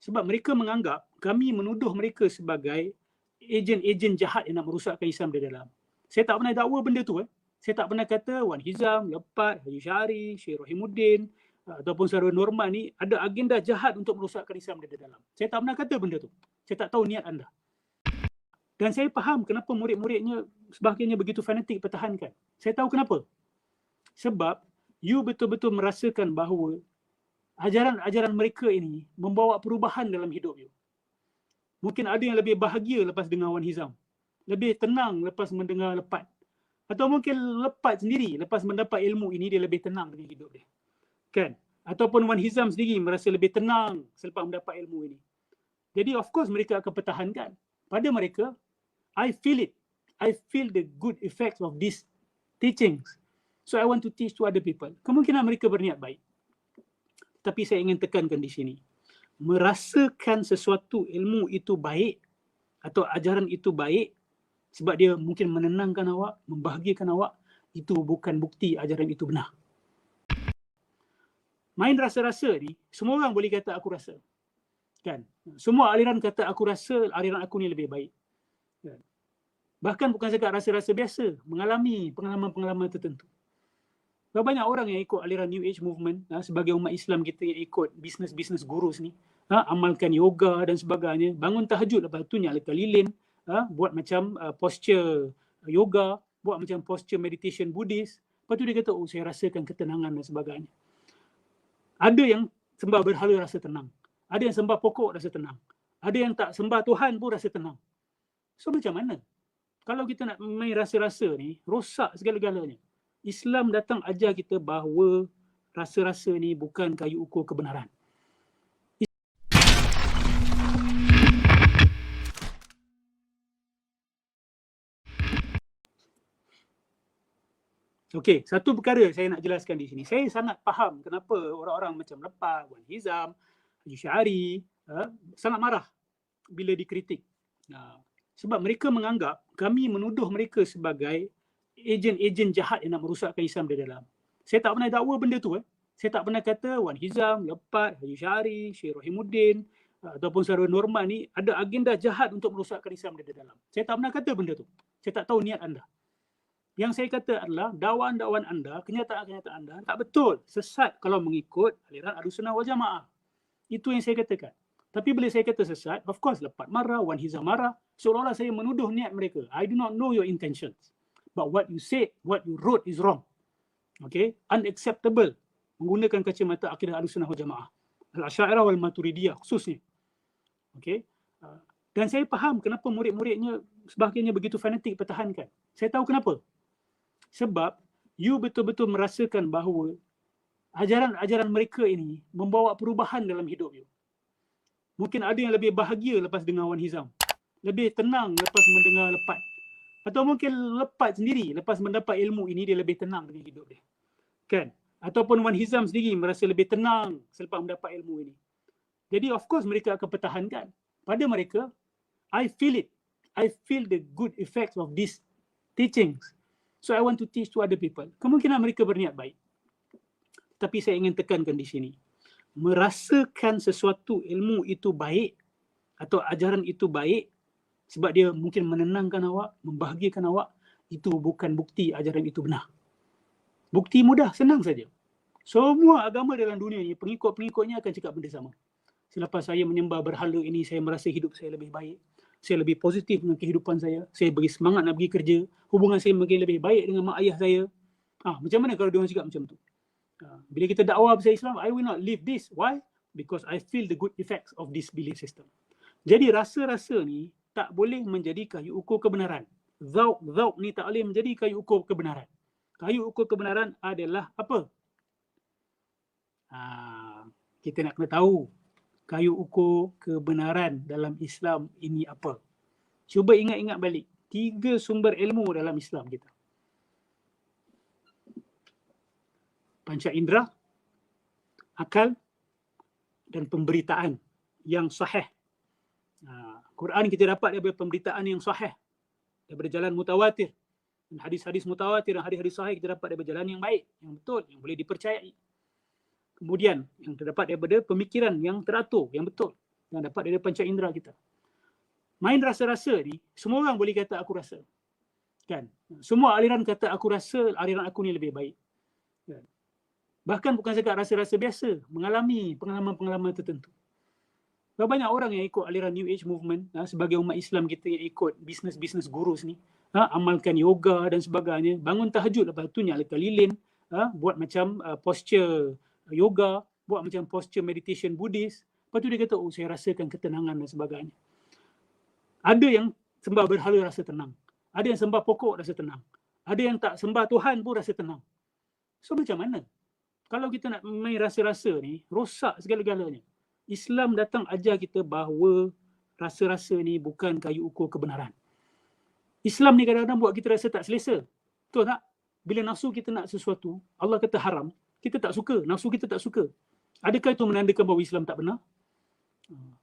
Sebab mereka menganggap kami menuduh mereka sebagai ejen-ejen jahat yang nak merosakkan Islam di dalam. Saya tak pernah dakwa benda tu. Saya tak pernah kata Wan Hizam, Lepat, Haji Syahari, Syekh Rahimuddin ataupun Saudara Norman ni ada agenda jahat untuk merosakkan Islam di dalam. Saya tak pernah kata benda tu. Saya tak tahu niat anda. Dan saya faham kenapa murid-muridnya sebahagiannya begitu fanatik pertahankan. Saya tahu kenapa. Sebab you betul-betul merasakan bahawa ajaran-ajaran mereka ini membawa perubahan dalam hidup you. Mungkin ada yang lebih bahagia lepas dengar Wan Hizam. Lebih tenang lepas mendengar Lepat. Atau mungkin Lepat sendiri lepas mendapat ilmu ini dia lebih tenang dengan hidup dia. Kan? Ataupun Wan Hizam sendiri merasa lebih tenang selepas mendapat ilmu ini. Jadi of course mereka akan pertahankan. Pada mereka, I feel it. I feel the good effects of these teachings. So I want to teach to other people. Kemungkinan mereka berniat baik. Tapi saya ingin tekankan di sini. Merasakan sesuatu ilmu itu baik atau ajaran itu baik sebab dia mungkin menenangkan awak, membahagiakan awak, itu bukan bukti ajaran itu benar. Main rasa-rasa ni, semua orang boleh kata aku rasa. Kan? Semua aliran kata aku rasa aliran aku ni lebih baik. Kan? Bahkan bukan sekadar rasa-rasa biasa, mengalami pengalaman-pengalaman tertentu. Banyak orang yang ikut aliran New Age movement, sebagai umat Islam kita yang ikut business gurus ni, amalkan yoga dan sebagainya, bangun tahajud lepas tu nyalakan lilin, buat macam posture yoga, buat macam posture meditation Buddhis, lepas tu dia kata, oh saya rasakan ketenangan dan sebagainya. Ada yang sembah berhala rasa tenang, ada yang sembah pokok rasa tenang, ada yang tak sembah Tuhan pun rasa tenang. So macam mana? Kalau kita nak main rasa-rasa ni, rosak segala-galanya. Islam datang ajar kita bahawa rasa-rasa ni bukan kayu ukur kebenaran. Okey, satu perkara saya nak jelaskan di sini. Saya sangat faham kenapa orang-orang macam Lepat, Wan Hizam, Haji Syahari sangat marah bila dikritik. Sebab mereka menganggap kami menuduh mereka sebagai ejen-ejen jahat yang nak merosakkan Islam di dalam. Saya tak pernah dakwa benda tu. Saya tak pernah kata Wan Hizam, Lepat, Haji Syahari, Syekh Rahimuddin ataupun Saudara Norman ni ada agenda jahat untuk merosakkan Islam di dalam. Saya tak pernah kata benda tu. Saya tak tahu niat anda. Yang saya kata adalah dakwaan-dakwaan anda, kenyataan-kenyataan anda tak betul, sesat kalau mengikut aliran Ahlussunnah wal Jamaah. Itu yang saya katakan. Tapi bila saya kata sesat, of course Lepat marah, Wan Hizam marah, seolah-olah saya menuduh niat mereka. I do not know your intentions. But what you said, what you wrote is wrong. Okay? Unacceptable. Menggunakan kacamata akidah Ahlussunnah wal Jamaah. Al-Asy'ariyah wal Maturidiyah khususnya. Okay? Dan saya faham kenapa murid-muridnya sebahagiannya begitu fanatik pertahankan. Saya tahu kenapa. Sebab you betul-betul merasakan bahawa ajaran-ajaran mereka ini membawa perubahan dalam hidup you. Mungkin ada yang lebih bahagia lepas dengar Wan Hizam. Lebih tenang lepas mendengar Lepat. Atau mungkin Lepat sendiri lepas mendapat ilmu ini dia lebih tenang dengan hidup dia. Kan? Ataupun Wan Hizam sendiri merasa lebih tenang selepas mendapat ilmu ini. Jadi of course mereka akan pertahankan. Pada mereka, I feel it. I feel the good effects of these teachings. So I want to teach to other people. Kemungkinan mereka berniat baik. Tapi saya ingin tekankan di sini. Merasakan sesuatu ilmu itu baik atau ajaran itu baik sebab dia mungkin menenangkan awak, membahagiakan awak, itu bukan bukti ajaran itu benar. Bukti mudah, senang saja. Semua agama dalam dunia ini, pengikut-pengikutnya akan cakap benda sama. Selepas saya menyembah berhala ini, saya merasa hidup saya lebih baik. Saya lebih positif dengan kehidupan saya. Saya beri semangat nak pergi kerja. Hubungan saya mungkin lebih baik dengan mak ayah saya. Macam mana kalau diorang cakap macam tu? Bila kita dakwah pasal Islam, I will not leave this. Why? Because I feel the good effects of this belief system. Jadi rasa-rasa ni tak boleh menjadi kayu ukur kebenaran. Zauk ni tak boleh menjadi kayu ukur kebenaran. Kayu ukur kebenaran adalah apa? Kita nak kena tahu kayu ukur kebenaran dalam Islam ini apa. Cuba ingat-ingat balik. 3 sumber ilmu dalam Islam kita. Panca indera, akal dan pemberitaan yang sahih. Quran kita dapat daripada pemberitaan yang sahih, daripada jalan mutawatir. Dan hadis-hadis mutawatir dan hadis-hadis sahih kita dapat daripada jalan yang baik, yang betul, yang boleh dipercayai. Kemudian yang terdapat daripada pemikiran yang teratur, yang betul. yang dapat dari panca indera kita. Main rasa-rasa ni, semua orang boleh kata aku rasa. Kan? Semua aliran kata aku rasa, aliran aku ni lebih baik. Kan? Bahkan bukan sekadar rasa-rasa biasa, mengalami pengalaman-pengalaman tertentu. Banyak orang yang ikut aliran New Age movement, sebagai umat Islam kita yang ikut bisnes-bisnes gurus ni, amalkan yoga dan sebagainya, bangun tahajud lepas tu nyalakan lilin, buat macam posture yoga, buat macam posture meditation Buddhis. Lepas tu dia kata, oh saya rasakan ketenangan dan sebagainya. Ada yang sembah berhala rasa tenang. Ada yang sembah pokok rasa tenang. Ada yang tak sembah Tuhan pun rasa tenang. So macam mana? Kalau kita nak main rasa-rasa ni, rosak segala-galanya. Islam datang ajar kita bahawa rasa-rasa ni bukan kayu ukur kebenaran. Islam ni kadang-kadang buat kita rasa tak selesa. Betul tak? Bila nafsu kita nak sesuatu, Allah kata haram, kita tak suka, nafsu kita tak suka. Adakah itu menandakan bahawa Islam tak benar?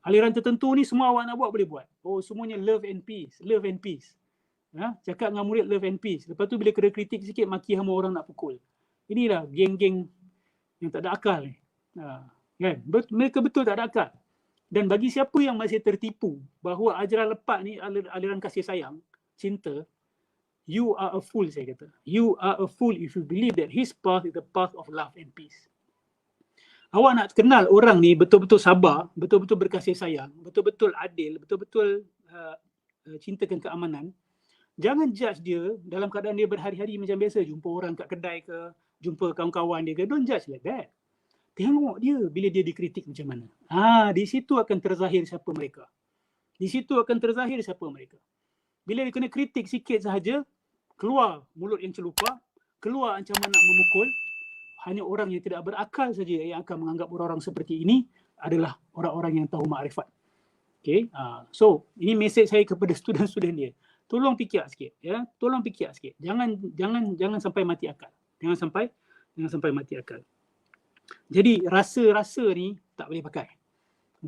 Aliran tertentu ni semua awak nak buat boleh buat. Oh semuanya love and peace, love and peace. Cakap dengan murid love and peace. Lepas tu bila kena kritik sikit maki hama orang nak pukul. Inilah geng-geng yang tak ada akal ni. Kan? Mereka betul tak ada akal. Dan bagi siapa yang masih tertipu bahawa ajaran lepak ni aliran kasih sayang, cinta, you are a fool, saya kata. You are a fool if you believe that his path is the path of love and peace. Awak nak kenal orang ni betul-betul sabar, betul-betul berkasih sayang, betul-betul adil, betul-betul cintakan keamanan. Jangan judge dia dalam keadaan dia berhari-hari macam biasa. Jumpa orang kat kedai ke, jumpa kawan-kawan dia ke. Don't judge like that. Tengok dia bila dia dikritik macam mana. Di situ akan terzahir siapa mereka. Di situ akan terzahir siapa mereka. Bila dia kena kritik sikit sahaja, keluar mulut yang celupar, keluar ancaman nak memukul. Hanya orang yang tidak berakal saja yang akan menganggap orang-orang seperti ini adalah orang-orang yang tahu makrifat. Okay? So, ini mesej saya kepada student-student dia. Tolong fikir sikit, ya. Tolong fikir sikit. Jangan sampai mati akal. Jangan sampai mati akal. Jadi rasa-rasa ni tak boleh pakai.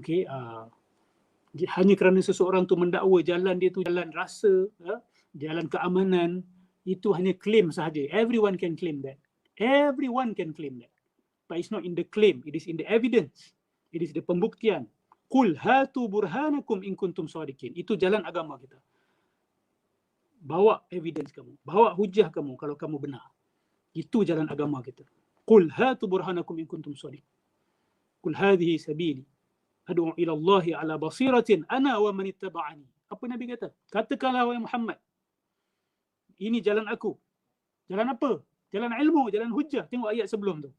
Okay? Hanya kerana seseorang tu mendakwa jalan dia tu jalan rasa, jalan keamanan, itu hanya claim sahaja. Everyone can claim that. Everyone can claim that. But it's not in the claim, it is in the evidence. It is the pembuktian. Qul hatu burhanakum in kuntum shadiqin. Itu jalan agama kita. Bawa evidence kamu, bawa hujah kamu kalau kamu benar. Itu jalan agama kita. Qul hatu burhanakum in kuntum shadiqin. Qul hadhihi sabili ad'u ila Allah ala basiratin ana wa man ittaba'ani. Apa Nabi kata? Katakanlah wahai Muhammad, ini jalan aku. Jalan apa? Jalan ilmu, jalan hujah. Tengok ayat sebelum tu.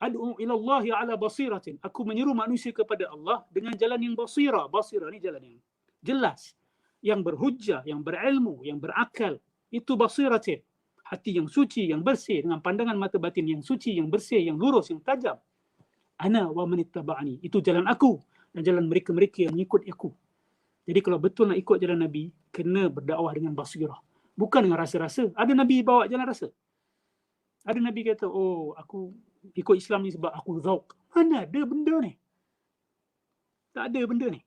Ad'u ila Allah ala basiratin. Aku menyeru manusia kepada Allah dengan jalan yang basira. Basira ni jalan yang jelas, yang berhujah, yang berilmu, yang berakal. Itu basiratin. Hati yang suci, yang bersih, dengan pandangan mata batin yang suci, yang bersih, yang lurus, yang tajam. Ana wa man ittaba'ani. Itu jalan aku dan jalan mereka-mereka yang mengikut aku. Jadi kalau betul nak ikut jalan Nabi, kena berdakwah dengan basirah. Bukan dengan rasa-rasa. Ada Nabi bawa jalan rasa. Ada Nabi kata, oh aku ikut Islam ni sebab aku zauk. Mana ada benda ni? Tak ada benda ni.